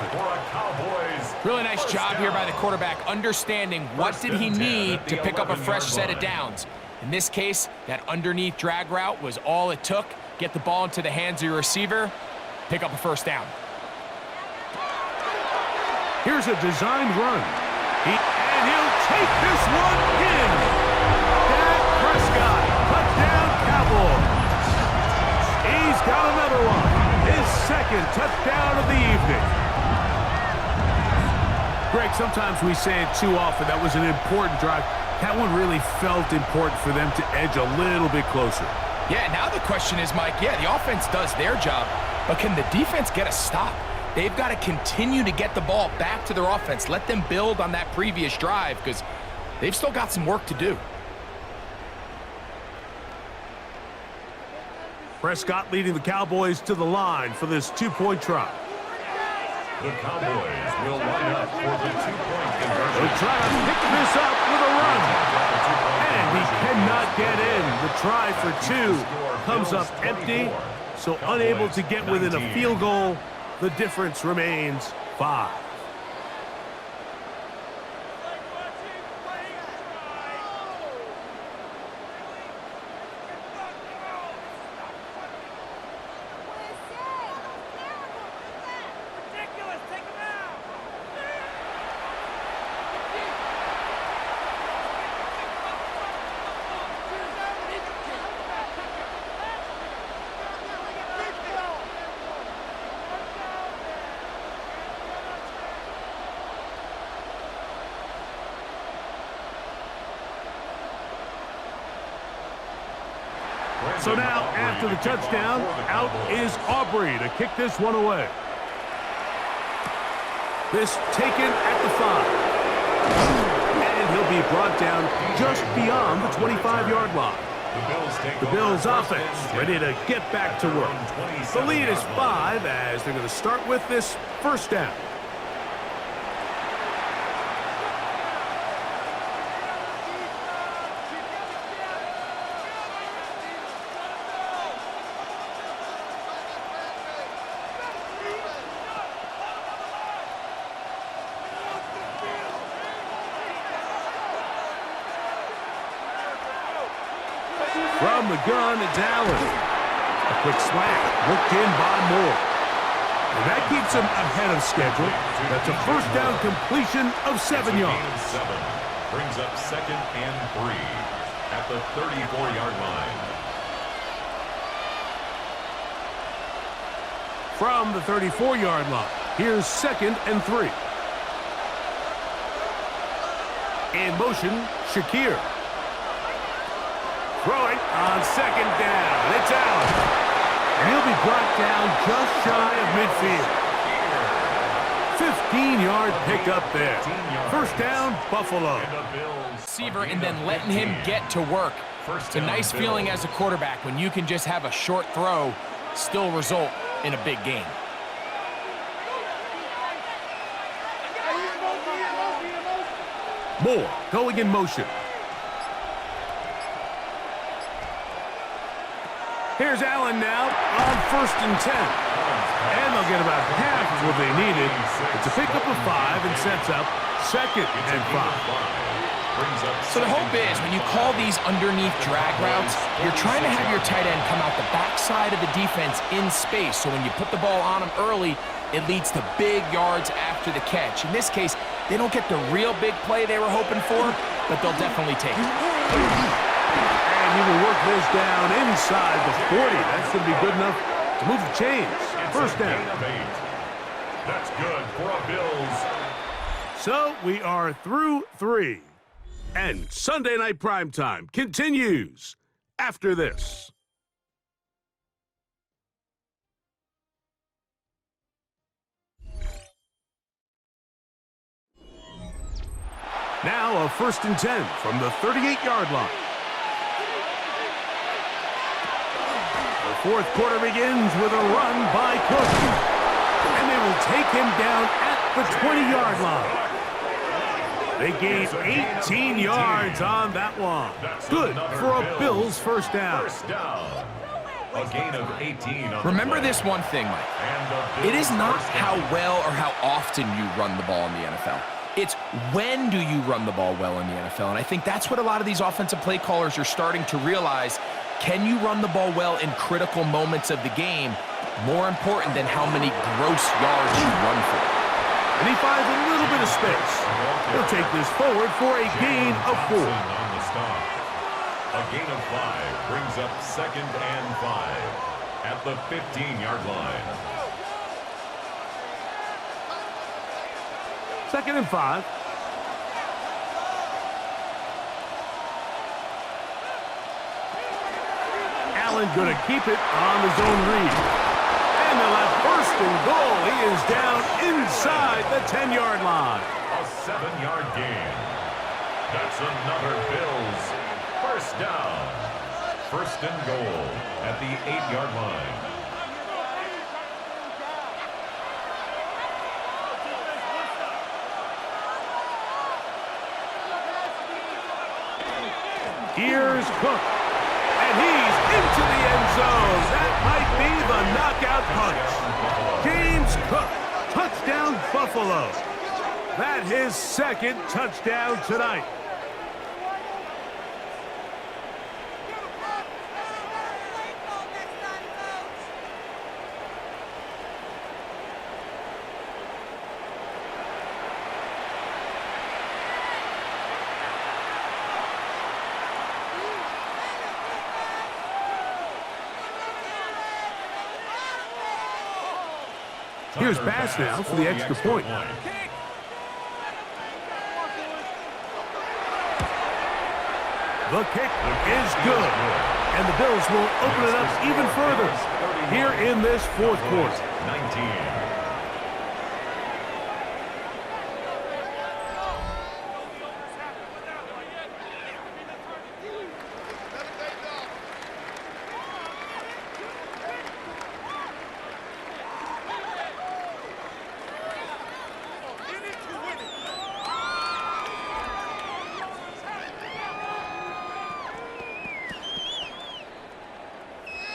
Really nice job here by the quarterback, understanding what did he need to pick up a fresh set of downs. In this case, that underneath drag route was all it took. Get the ball into the hands of your receiver, pick up a first down. Here's a designed run. And he'll take this one in. Dak Prescott, touchdown Cowboys. He's got another one. His 2nd touchdown of the evening. Greg, sometimes we say it too often. That was an important drive. That one really felt important for them to edge a little bit closer. Yeah, now the question is, Mike, yeah, the offense does their job, but can the defense get a stop? They've got to continue to get the ball back to their offense. Let them build on that previous drive because they've still got some work to do. Prescott leading the Cowboys to the line for this 2-point try. The Cowboys will line up for the 2-point conversion. They'll try to pick this up with a run. And he cannot get in. The try for 2 comes up empty, so unable to get within a field goal. The difference remains 5. So now, after the touchdown, out is Aubrey to kick this one away. This taken at the 5. And he'll be brought down just beyond the 25-yard line. The Bills offense ready to get back to work. The lead is 5 as they're going to start with this first down. From the gun, it's Allen. A quick slant, looked in by Moore. And that keeps him ahead of schedule. That's a first down completion of 7 yards. Brings up 2nd and 3 at the 34-yard line. From the 34-yard line, here's 2nd and 3. In motion, Shakir. Throwing on 2nd down. It's Allen. And he'll be brought down just shy of midfield. 15-yard pickup there. First down, Buffalo. Receiver and then letting him get to work. It's a nice feeling as a quarterback when you can just have a short throw, still result in a big game. Moore going in motion. Here's Allen now on 1st and 10. And they'll get about half of what they needed. It's a pickup of 5 and sets up 2nd and 5. So the hope is when you call these underneath drag routes, you're trying to have your tight end come out the backside of the defense in space. So when you put the ball on him early, it leads to big yards after the catch. In this case, they don't get the real big play they were hoping for, but they'll definitely take it. And he will work this down inside the 40. That's going to be good enough to move the chains. First down. That's good for a Bills. So we are through 3. And Sunday Night Primetime continues after this. Now a 1st and 10 from the 38-yard line. The 4th quarter begins with a run by Cook. And they will take him down at the 20-yard line. They gain 18 yards on that one. Good for a Bills first down. A gain of 18. Remember this one thing, Mike. It is not how well or how often you run the ball in the NFL. It's when do you run the ball well in the NFL. And I think that's what a lot of these offensive play callers are starting to realize. Can you run the ball well in critical moments of the game? More important than how many gross yards you run for. And he finds a little bit of space. He'll take this forward for a gain of 4. On the stop. A gain of 5 brings up 2nd and 5 at the 15-yard line. 2nd and 5. Allen going to keep it on the zone read. And they'll have 1st and goal. He is down inside the 10-yard line. A 7-yard gain. That's another Bills first down. 1st and goal at the 8-yard line. Here's Cook. And he's into the end zone. That might be the knockout punch. James Cook, touchdown Buffalo. That's his 2nd touchdown tonight. Here's Bass now for the extra point. The kick is good. And the Bills will open it up even further here in this fourth quarter. 19.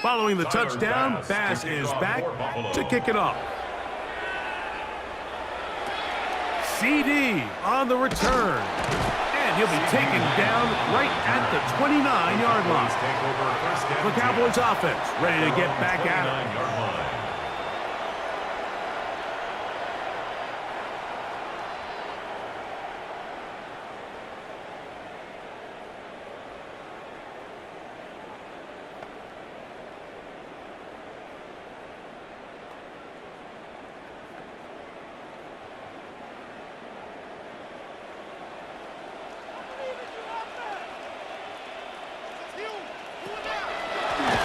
Following the touchdown, Bass is back to kick it off. CD on the return. And he'll be taken down right at the 29-yard line. The Cowboys offense ready to get back at it.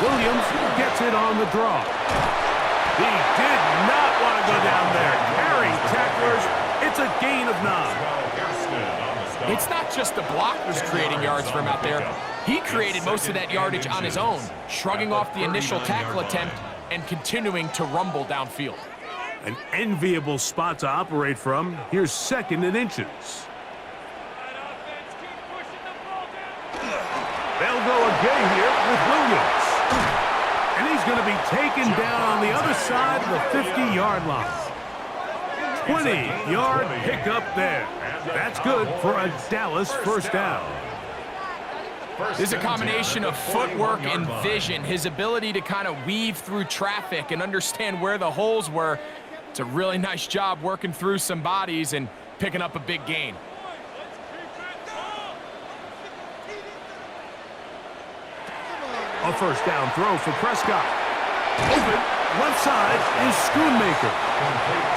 Williams gets it on the draw. He did not want to go down there. Carrying tacklers, it's a gain of 9. It's not just the blockers creating yards for him out there. He created most of that yardage on his own, shrugging off the initial tackle attempt and continuing to rumble downfield. An enviable spot to operate from. Here's 2nd and inches. They'll go again here with Williams. And he's going to be taken down on the other side of the 50-yard line. 20-yard pickup there. That's good for a Dallas first down. There's a combination of footwork and vision, his ability to kind of weave through traffic and understand where the holes were. It's a really nice job working through some bodies and picking up a big gain. A first down throw for Prescott. Open, left side is Schoonmaker.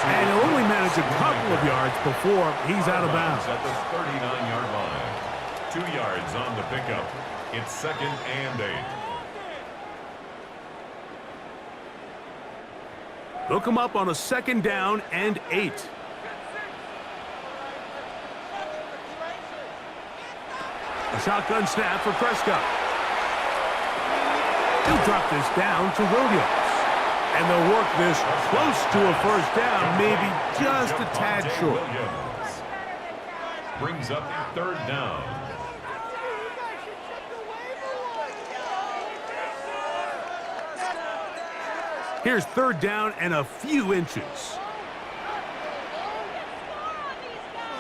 And he'll only manage a couple of yards before he's out of bounds. At the 39-yard line. 2 yards on the pickup. It's 2nd and 8. They'll come up on a 2nd down and 8. A shotgun snap for Prescott. He'll drop this down to Williams. And they'll work this close to a first down, maybe just a tad short. Williams brings up 3rd down. Here's 3rd down and a few inches.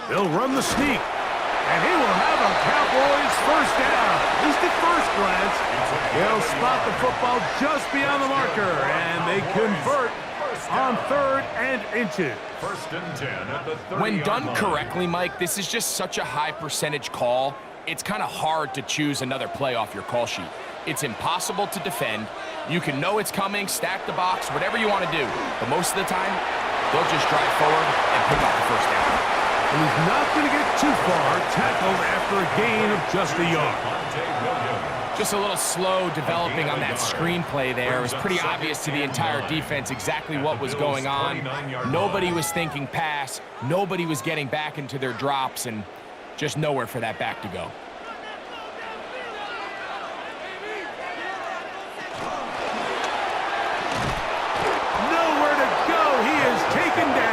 They'll run the sneak. And he will have a Cowboys first down. At least at first glance. They'll spot the football just beyond the marker, and they convert on 3rd and inches. 1st and 10 at the 30-yard When done line. correctly, Mike, this is just such a high percentage call. It's kind of hard to choose another play off your call sheet. It's impossible to defend. You can know it's coming, stack the box, whatever you want to do. But most of the time, they'll just drive forward and pick up the first down. And he's not going to get too far, tackled after a gain of just a yard. Just a little slow developing on that screenplay there. It was pretty obvious to the entire defense exactly what was going on. Nobody was thinking pass. Nobody was getting back into their drops, and just nowhere for that back to go. Nowhere to go. He is taken down.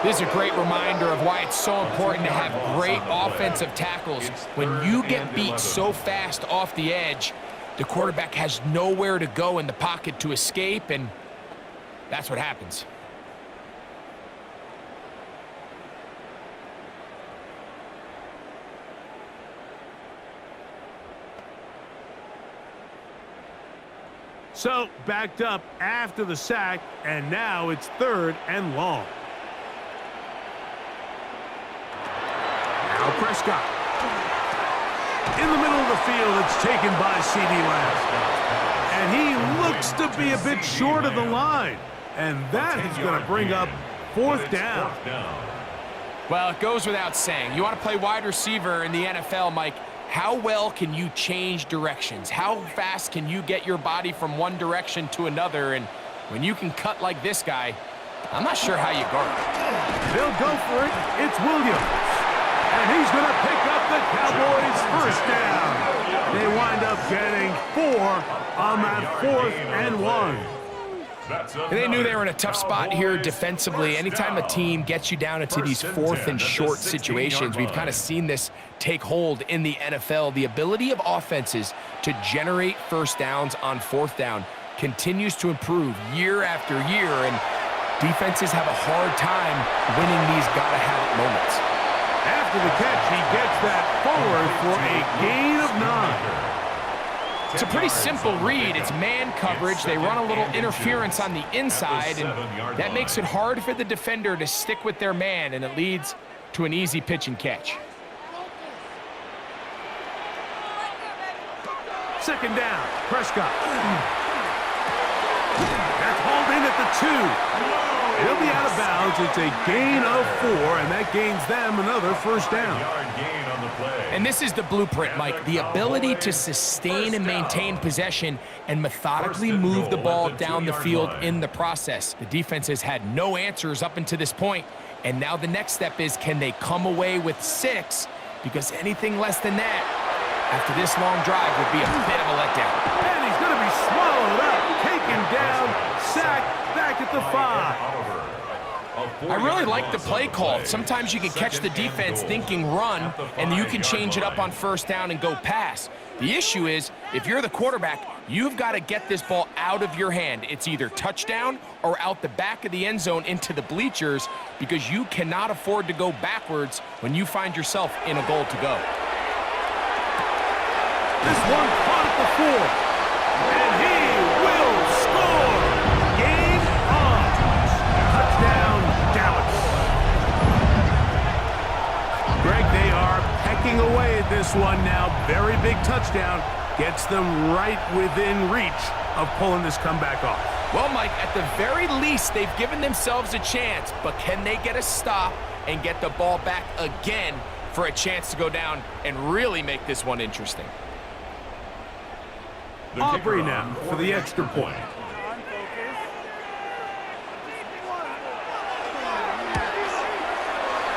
This is a great reminder of why it's so important to have great offensive tackles. When you get beat so fast off the edge, the quarterback has nowhere to go in the pocket to escape, and that's what happens. So, backed up after the sack, and now it's 3rd and long. Now Prescott. In the middle of the field, it's taken by CD Lamb. And he looks to be a bit short of the line. And that is going to bring up 4th down. Well, it goes without saying. You want to play wide receiver in the NFL, Mike, How well can you change directions? How fast can you get your body from one direction to another? And when you can cut like this guy, I'm not sure how you guard it. They'll go for it. It's Williams. And he's going to pick up the Cowboys' first down. They wind up getting 4 on that 4th and 1. They knew they were in a tough spot here defensively. Anytime a team gets you down into these 4th and short situations, we've kind of seen this take hold in the NFL. The ability of offenses to generate first downs on 4th down continues to improve year after year, and defenses have a hard time winning these gotta-have-it moments. After the catch, he gets that forward for a gain of 9. It's a pretty simple read. It's man coverage. They run a little interference on the inside, and that makes it hard for the defender to stick with their man, and it leads to an easy pitch and catch. Second down, Prescott. That's hauled in at the 2. He'll be out of bounds. It's a gain of 4, and that gains them another first down. And this is the blueprint, Mike. The ability to sustain and maintain possession and methodically move the ball down the field in the process. The defense has had no answers up until this point, and now the next step is, can they come away with 6? Because anything less than that, after this long drive, would be a bit of a letdown. And he's going to be swallowed up, taken down, sacked back at the 5. I really like the play call. Sometimes you can catch the defense thinking run, and you can change it up on first down and go pass. The issue is, if you're the quarterback, you've got to get this ball out of your hand. It's either touchdown or out the back of the end zone into the bleachers, because you cannot afford to go backwards when you find yourself in a goal to go. This one caught at the 4, and he will score. Game on. Touchdown, Dallas. Greg, they are pecking away at this one now. Very big touchdown. Gets them right within reach of pulling this comeback off. Well, Mike, at the very least, they've given themselves a chance, but can they get a stop and get the ball back again for a chance to go down and really make this one interesting? Aubrey now for the extra point.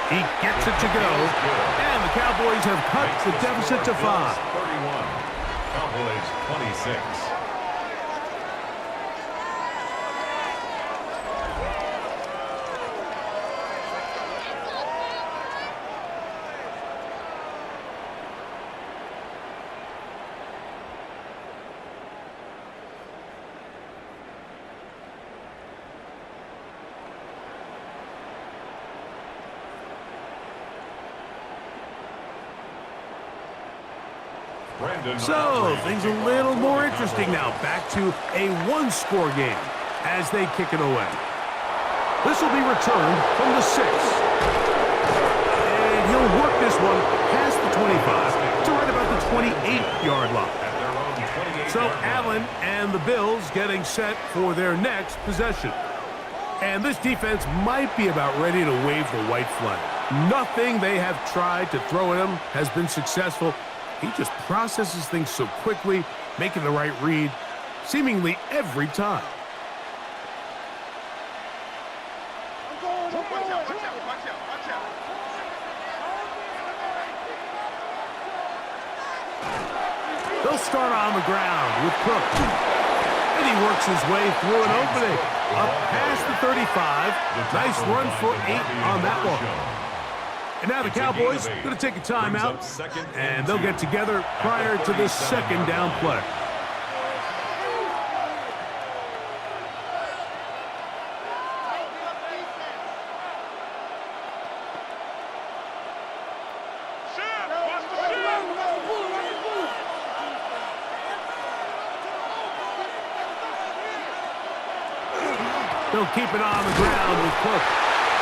He gets it to go, and the Cowboys have cut the deficit to 5. 31. Cowboys 26. So, things a little more interesting now. Back to a one-score game as they kick it away. This will be returned from the 6. And he'll work this one past the 25 to right about the 28-yard line. So, Allen and the Bills getting set for their next possession. And this defense might be about ready to wave the white flag. Nothing they have tried to throw at him has been successful. He just processes things so quickly, making the right read, seemingly every time. They'll start on the ground with Cook. And he works his way through an opening. Up past the 35. Nice run for 8 on that one. And now the Cowboys going to take a timeout, and they'll get together prior to this second down play. They'll keep it on the ground with Cook.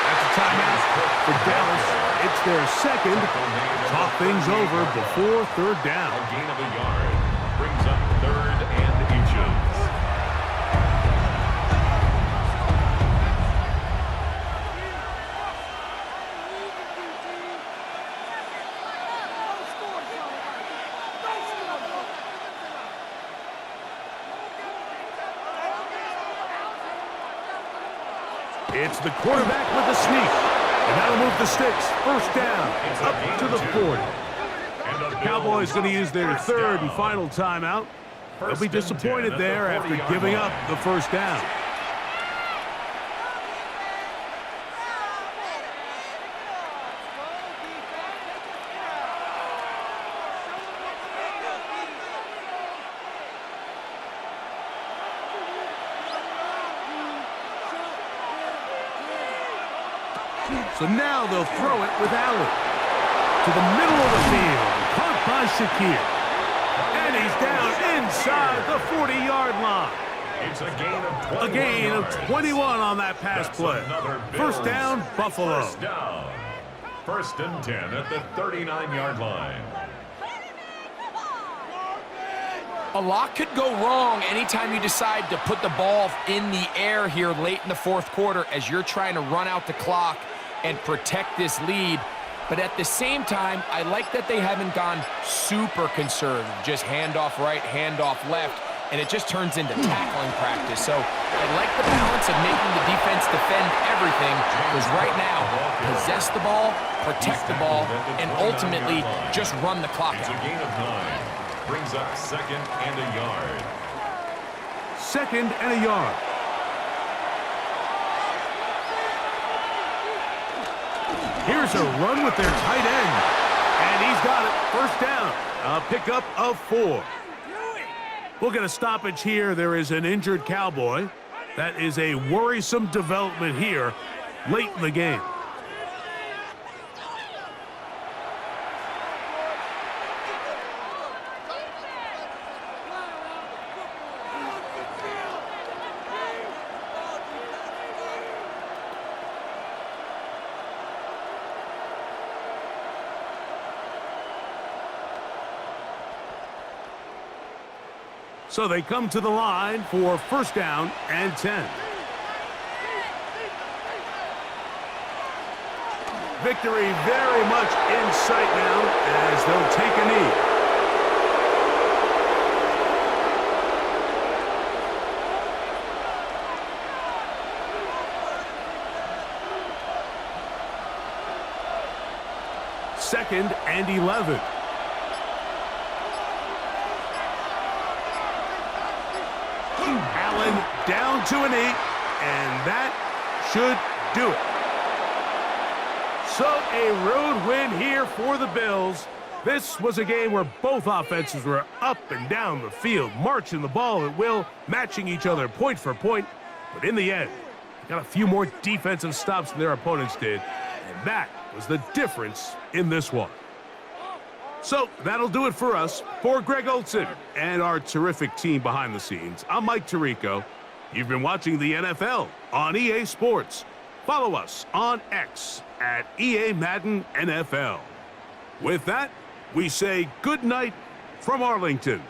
That's a timeout for Dallas. It's their second. Talk things over before third down. A gain of a yard brings up 3rd and inches. It's the quarterback with the sneak. And that'll move the sticks. First down, up to the 40. Cowboys going to use their third and final timeout. They'll be disappointed there after giving up the first down. So now they'll throw it with Allen. To the middle of the field. Caught by Shakir. And he's down inside the 40-yard line. It's a gain of 21 on that pass play. First down, Buffalo. First down. First and 10 at the 39-yard line. A lot could go wrong anytime you decide to put the ball in the air here late in the fourth quarter as you're trying to run out the clock and protect this lead. But at the same time, I like that they haven't gone super conservative. Just handoff right, handoff left, and it just turns into tackling practice. So I like the balance of making the defense defend everything, because right now, possess the ball, protect the ball, and ultimately just run the clock It's a out. gain of 9. Brings up second and a yard. Second and a yard. Here's a run with their tight end. And he's got it. First down. A pickup of 4. We'll get a stoppage here. There is an injured Cowboy. That is a worrisome development here late in the game. So they come to the line for first down and 10. Victory very much in sight now as they'll take a knee. Second and 11. Allen down to a knee, and that should do it. So a road win here for the Bills. This was a game where both offenses were up and down the field, marching the ball at will, matching each other point for point. But in the end, they got a few more defensive stops than their opponents did, and that was the difference in this one. So that'll do it for us. For Greg Olson and our terrific team behind the scenes, I'm Mike Tirico. You've been watching the NFL on EA Sports. Follow us on X at EA Madden NFL. With that, we say good night from Arlington.